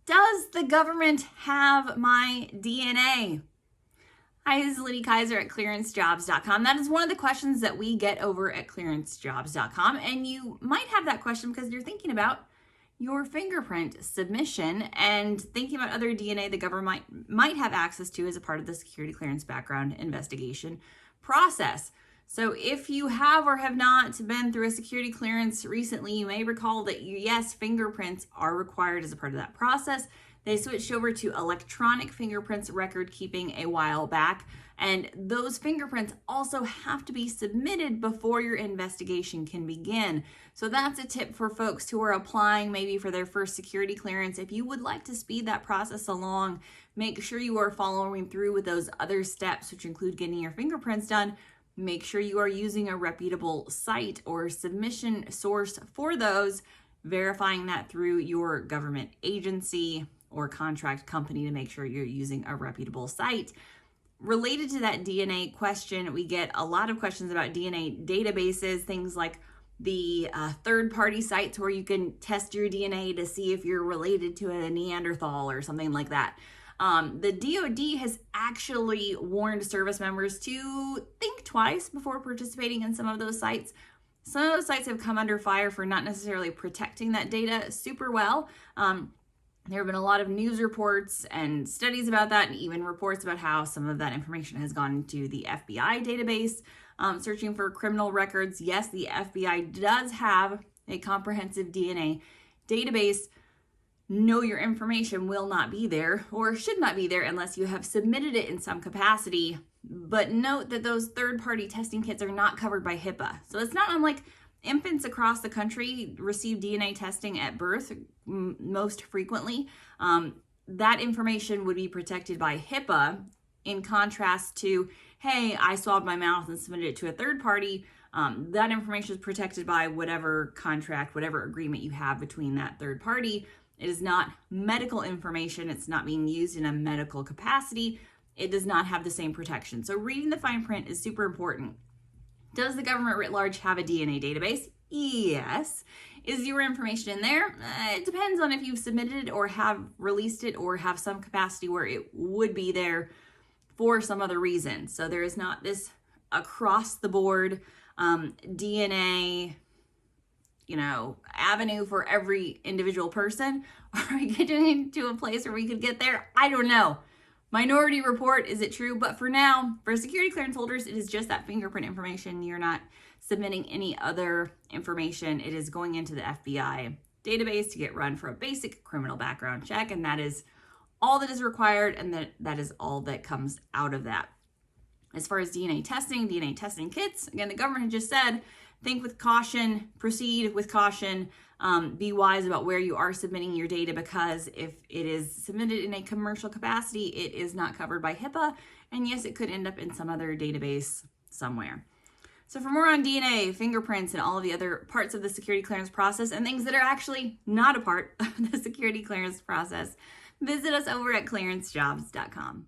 Does the government have my DNA? Hi, this is Liddy Kaiser at clearancejobs.com. That is one of the questions that we get over at clearancejobs.com. And you might have that question because you're thinking about your fingerprint submission and thinking about other DNA the government might have access to as a part of the security clearance background investigation process. So if you have or have not been through a security clearance recently, you may recall that yes, fingerprints are required as a part of that process. They switched over to electronic fingerprints record keeping a while back, and those fingerprints also have to be submitted before your investigation can begin. So that's a tip for folks who are applying maybe for their first security clearance. If you would like to speed that process along, make sure you are following through with those other steps, which include getting your fingerprints done. Make sure you are using a reputable site or submission source for those, verifying that through your government agency or contract company to make sure you're using a reputable site. Related to that DNA question, we get a lot of questions about DNA databases, things like the third-party sites where you can test your DNA to see if you're related to a Neanderthal or something like that. The DoD has actually warned service members to think twice before participating in some of those sites. Some of those sites have come under fire for not necessarily protecting that data super well. There have been a lot of news reports and studies about that, and even reports about how some of that information has gone into the FBI database, searching for criminal records. Yes, the FBI does have a comprehensive DNA database. No, your information will not be there or should not be there unless you have submitted it in some capacity. But note that those third-party testing kits are not covered by HIPAA. So it's not unlike infants across the country receive DNA testing at birth most frequently. That information would be protected by HIPAA in contrast to, hey, I swabbed my mouth and submitted it to a third party. That information is protected by whatever contract, whatever agreement you have between that third party. It is not medical information. It's not being used in a medical capacity. It does not have the same protection. So reading the fine print is super important. Does the government writ large have a DNA database? Yes. Is your information in there? It depends on if you've submitted it or have released it or have some capacity where it would be there for some other reason. So there is not this across the board DNA avenue for every individual person. Are we getting to a place where we could get there? I don't know. Minority Report, is it true? But for now, for security clearance holders, it is just that fingerprint information. You're not submitting any other information. It is going into the FBI database to get run for a basic criminal background check, and that is all that is required, and that is all that comes out of that. As far as DNA testing kits, again, the government had just said, think with caution, proceed with caution, be wise about where you are submitting your data, because if it is submitted in a commercial capacity, it is not covered by HIPAA, and yes, it could end up in some other database somewhere. So for more on DNA, fingerprints, and all of the other parts of the security clearance process and things that are actually not a part of the security clearance process, visit us over at clearancejobs.com.